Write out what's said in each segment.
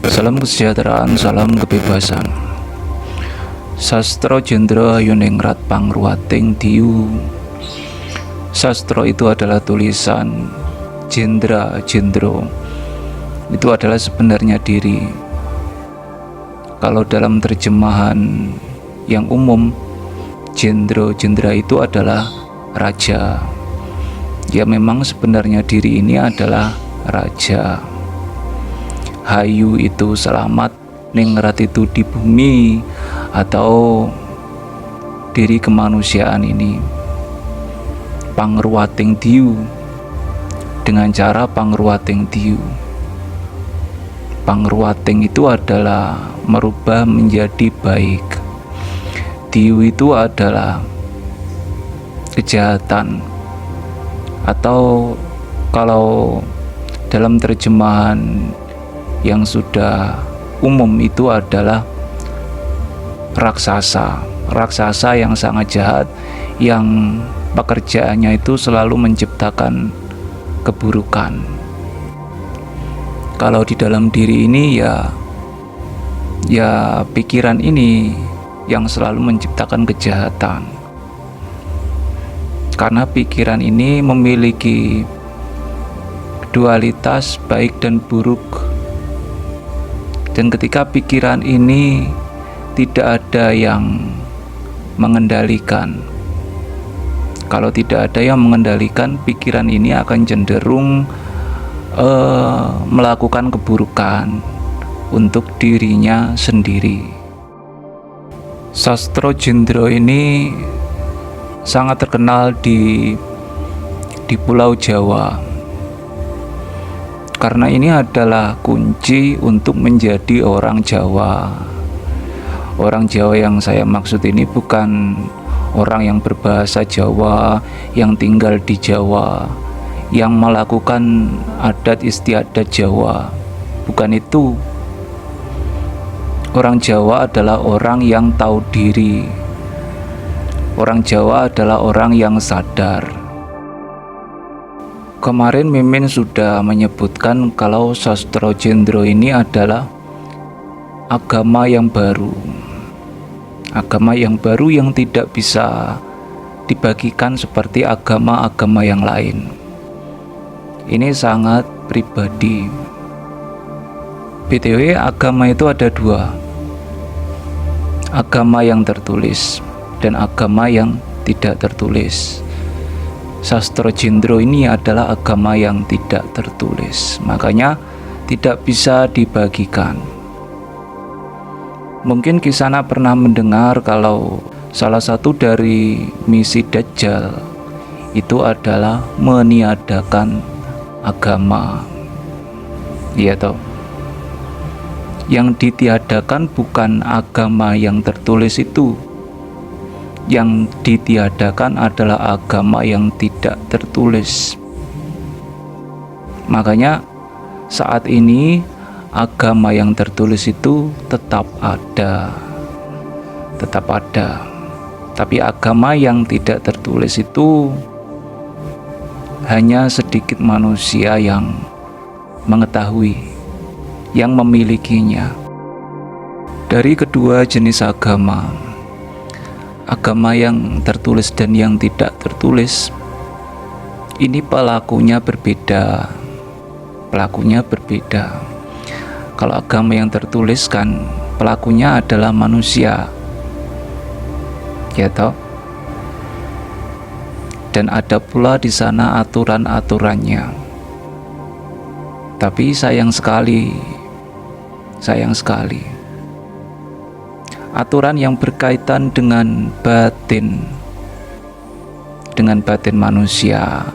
Salam kesejahteraan, salam kebebasan. Sastra Jendra Yuningrat Pangruwating Diyu. Sastra itu adalah tulisan, jendro itu adalah sebenarnya diri. Kalau dalam terjemahan yang umum, jendra itu adalah raja. Ya memang sebenarnya diri ini adalah raja. Hayu itu selamat, ningrat itu di bumi atau diri kemanusiaan ini. Pangruwating Diyu, dengan cara pangruwating Diyu. Pangruwating itu adalah merubah menjadi baik. Diyu itu adalah kejahatan, atau kalau dalam terjemahan yang sudah umum itu adalah raksasa yang sangat jahat, yang pekerjaannya itu selalu menciptakan keburukan. Kalau di dalam diri ini ya pikiran ini yang selalu menciptakan kejahatan, karena pikiran ini memiliki dualitas baik dan buruk. Dan ketika pikiran ini tidak ada yang mengendalikan, kalau tidak ada yang mengendalikan, pikiran ini akan cenderung melakukan keburukan untuk dirinya sendiri. Sastra Jendra ini sangat terkenal di Pulau Jawa, karena ini adalah kunci untuk menjadi orang Jawa. Orang Jawa yang saya maksud ini bukan orang yang berbahasa Jawa, yang tinggal di Jawa, yang melakukan adat istiadat Jawa. Bukan itu. Orang Jawa adalah orang yang tahu diri. Orang Jawa adalah orang yang sadar. Kemarin Mimin sudah menyebutkan kalau sastra Jendra ini adalah agama yang baru. Agama yang baru yang tidak bisa dibagikan seperti agama-agama yang lain. Ini sangat pribadi. BTW, agama itu ada dua. Agama yang tertulis dan agama yang tidak tertulis. Sastra Jendra ini adalah agama yang tidak tertulis, makanya tidak bisa dibagikan. Mungkin Kisana pernah mendengar kalau salah satu dari misi Dajjal itu adalah meniadakan agama. Iya toh? Yang ditiadakan bukan agama yang tertulis itu. Yang ditiadakan adalah agama yang tidak tertulis. Makanya saat ini agama yang tertulis itu tetap ada. Tapi agama yang tidak tertulis itu hanya sedikit manusia yang mengetahui, yang memilikinya. Dari kedua jenis agama yang tertulis dan yang tidak tertulis, ini pelakunya berbeda. Kalau agama yang tertulis kan pelakunya adalah manusia, ya toh? Dan ada pula di sana aturan-aturannya. Tapi sayang sekali, aturan yang berkaitan dengan batin manusia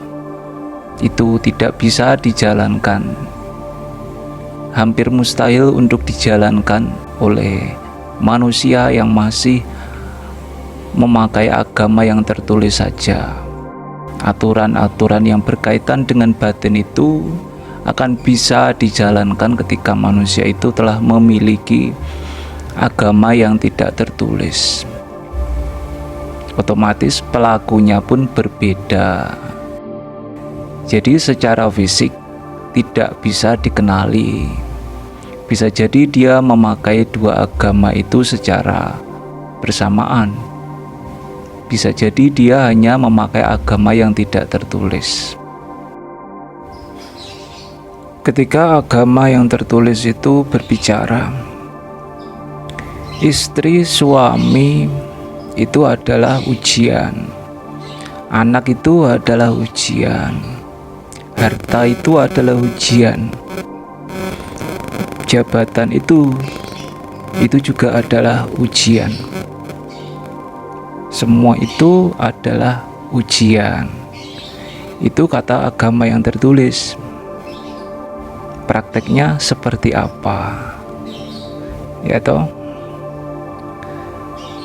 itu tidak bisa dijalankan. Hampir mustahil untuk dijalankan oleh manusia yang masih memakai agama yang tertulis saja. Aturan-aturan yang berkaitan dengan batin itu akan bisa dijalankan ketika manusia itu telah memiliki agama yang tidak tertulis. Otomatis pelakunya pun berbeda. Jadi secara fisik tidak bisa dikenali, Bisa jadi dia memakai dua agama itu secara bersamaan. Bisa jadi dia hanya memakai agama yang tidak tertulis. Ketika agama yang tertulis itu berbicara, istri suami itu adalah ujian, anak itu adalah ujian, harta itu adalah ujian, jabatan itu juga adalah ujian. Semua itu adalah ujian. Itu kata agama yang tertulis. Prakteknya seperti apa? Ya toh?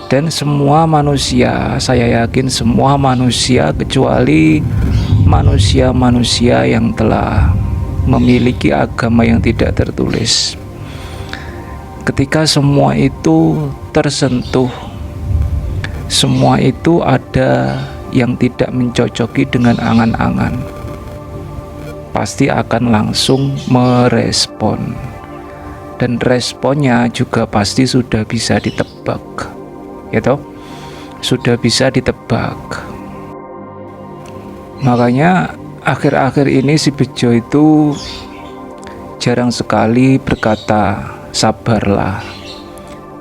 Dan semua manusia, saya yakin semua manusia kecuali manusia-manusia yang telah memiliki agama yang tidak tertulis, ketika semua itu tersentuh, semua itu ada yang tidak mencocoki dengan angan-angan, pasti akan langsung merespon. Dan responnya juga pasti sudah bisa ditebak, ya toh? Sudah bisa ditebak. Makanya akhir-akhir ini si Bejo itu jarang sekali berkata sabarlah,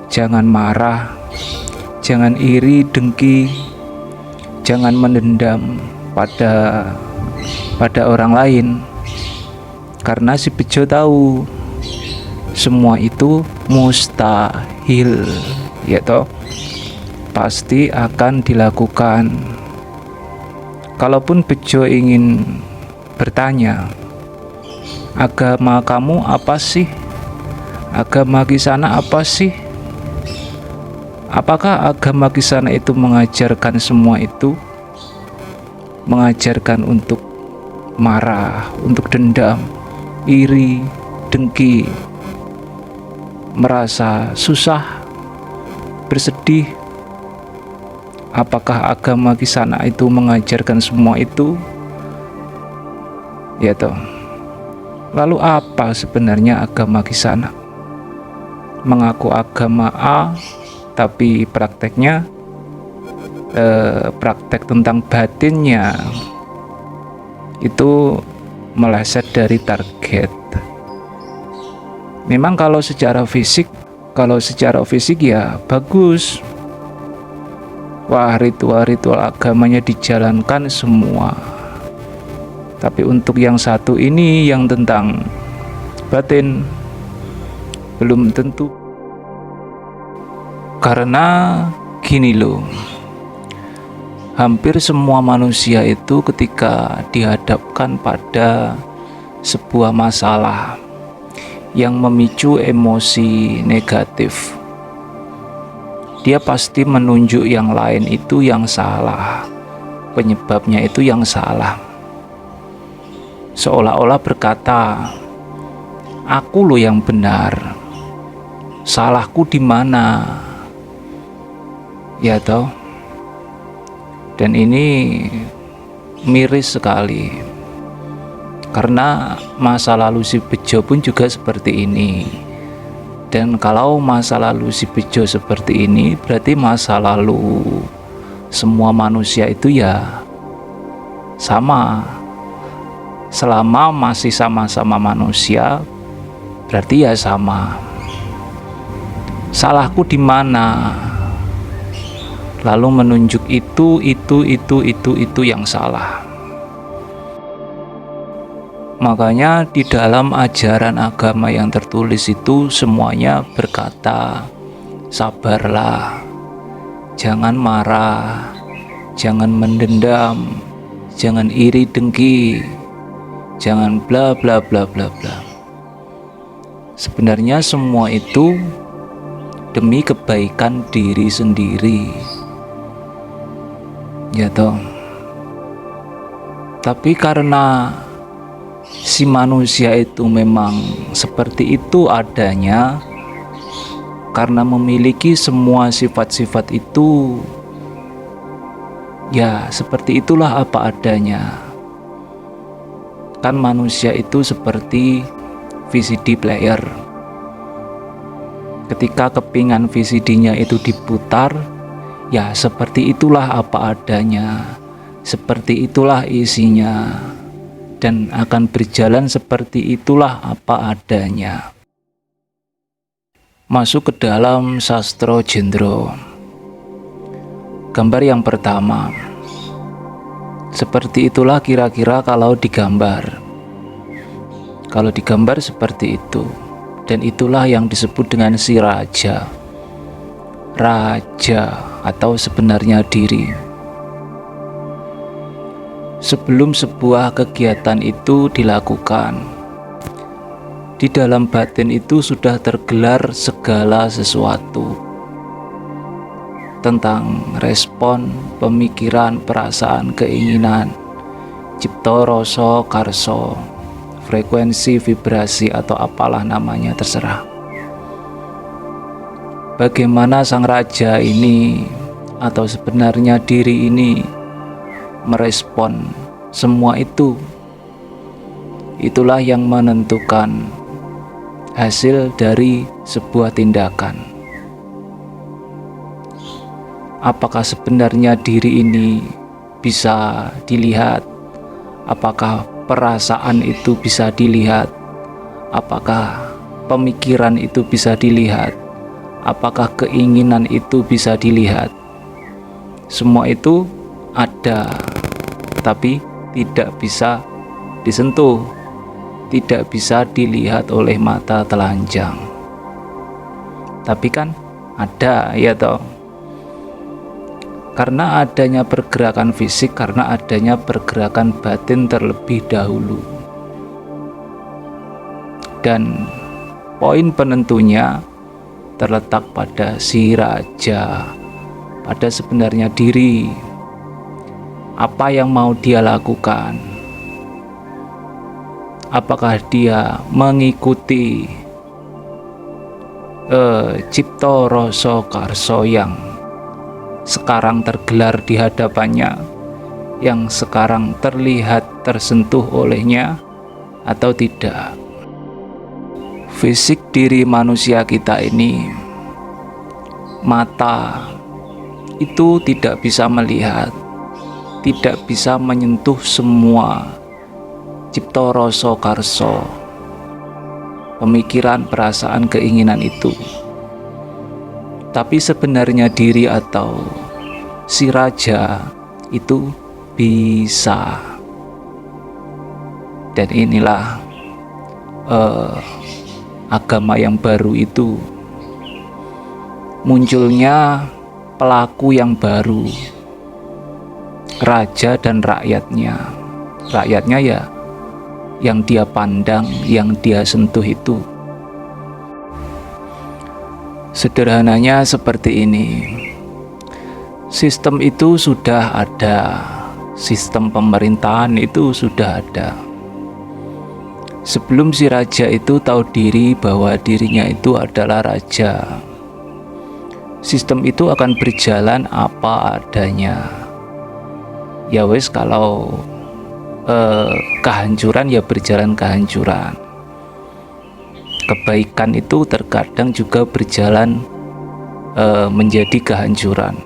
jangan marah, jangan iri dengki, jangan mendendam pada orang lain. Karena si Bejo tahu semua itu mustahil, ya toh, pasti akan dilakukan. Kalaupun Bejo ingin bertanya, agama kamu apa sih? Agama Kisana apa sih? Apakah agama Kisana itu mengajarkan semua itu? Mengajarkan untuk marah, untuk dendam, iri, dengki, merasa susah, bersedih? Apakah agama Kisana itu mengajarkan semua itu? Ya toh. Lalu apa sebenarnya agama Kisana? Mengaku agama A, tapi prakteknya praktek tentang batinnya itu meleset dari target. Memang kalau secara fisik ya bagus. Wah, ritual-ritual agamanya dijalankan semua. Tapi untuk yang satu ini, yang tentang batin, belum tentu. Karena gini loh, hampir semua manusia itu ketika dihadapkan pada sebuah masalah yang memicu emosi negatif, dia pasti menunjuk yang lain itu yang salah, penyebabnya itu yang salah. Seolah-olah berkata, aku loh yang benar, salahku di mana? Ya toh. Dan ini miris sekali, karena masa lalu si Bejo pun juga seperti ini. Dan kalau masa lalu si Bejo seperti ini, berarti masa lalu semua manusia itu ya sama. Selama masih sama-sama manusia, berarti ya sama. Salahku di mana? Lalu menunjuk itu yang salah. Makanya di dalam ajaran agama yang tertulis itu semuanya berkata, sabarlah, jangan marah, jangan mendendam, jangan iri dengki, jangan bla bla bla bla bla. Sebenarnya semua itu demi kebaikan diri sendiri, ya toh. Tapi karena si manusia itu memang seperti itu adanya, karena memiliki semua sifat-sifat itu, ya seperti itulah apa adanya. Kan manusia itu seperti VCD player, Ketika kepingan VCD-nya itu diputar, ya seperti itulah apa adanya, seperti itulah isinya, dan akan berjalan seperti itulah apa adanya. Masuk ke dalam sastra gendro. Gambar yang pertama. Seperti itulah kira-kira kalau digambar. Kalau digambar seperti itu. Dan itulah yang disebut dengan si raja. Raja atau sebenarnya diri. Sebelum sebuah kegiatan itu dilakukan, di dalam batin itu sudah tergelar segala sesuatu tentang respon, pemikiran, perasaan, keinginan, cipta, rasa, karsa, frekuensi, vibrasi, atau apalah namanya, terserah. Bagaimana sang raja ini atau sebenarnya diri ini merespon semua itu. Itulah yang menentukan hasil dari sebuah tindakan. Apakah sebenarnya diri ini bisa dilihat? Apakah perasaan itu bisa dilihat? Apakah pemikiran itu bisa dilihat? Apakah keinginan itu bisa dilihat? Semua itu ada, tapi tidak bisa disentuh, tidak bisa dilihat oleh mata telanjang. Tapi kan ada, ya toh? Karena adanya pergerakan fisik, karena adanya pergerakan batin terlebih dahulu. Dan poin penentunya terletak pada si raja, pada sebenarnya diri. Apa yang mau dia lakukan? Apakah dia mengikuti cipta, rasa, karsa yang sekarang tergelar di hadapannya, yang sekarang terlihat tersentuh olehnya, atau tidak? Fisik diri manusia kita ini, mata itu tidak bisa melihat, tidak bisa menyentuh semua cipta, rasa, karsa, pemikiran, perasaan, keinginan itu. Tapi sebenarnya diri atau si raja itu bisa. Dan inilah agama yang baru itu. Munculnya pelaku yang baru, raja dan rakyatnya. Rakyatnya ya yang dia pandang, yang dia sentuh itu. Sederhananya seperti ini. Sistem itu sudah ada. Sistem pemerintahan itu sudah ada. Sebelum si raja itu tahu diri bahwa dirinya itu adalah raja, sistem itu akan berjalan apa adanya. Ya wes, kalau kehancuran ya berjalan kehancuran. Kebaikan itu terkadang juga berjalan menjadi kehancuran,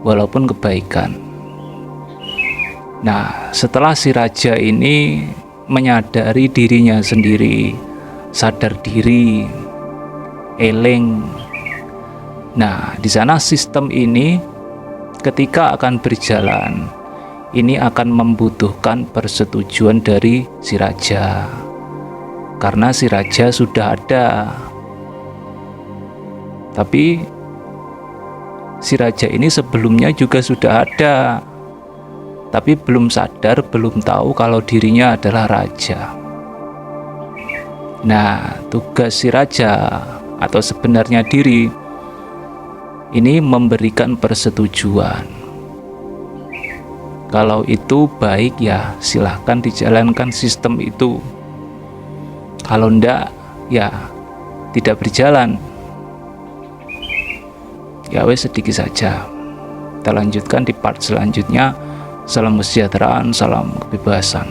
walaupun kebaikan. Nah, setelah si raja ini menyadari dirinya sendiri, sadar diri, eling. Nah, di sana sistem ini ketika akan berjalan, ini akan membutuhkan persetujuan dari si raja. Karena si raja sudah ada. Tapi si raja ini sebelumnya juga sudah ada, tapi belum sadar, belum tahu kalau dirinya adalah raja. Nah, tugas si raja atau sebenarnya diri ini memberikan persetujuan. Kalau itu baik, ya silahkan dijalankan sistem itu. Kalau enggak, ya tidak berjalan. Ya wes, sedikit saja. Kita lanjutkan di part selanjutnya. Salam kesejahteraan, salam kebebasan.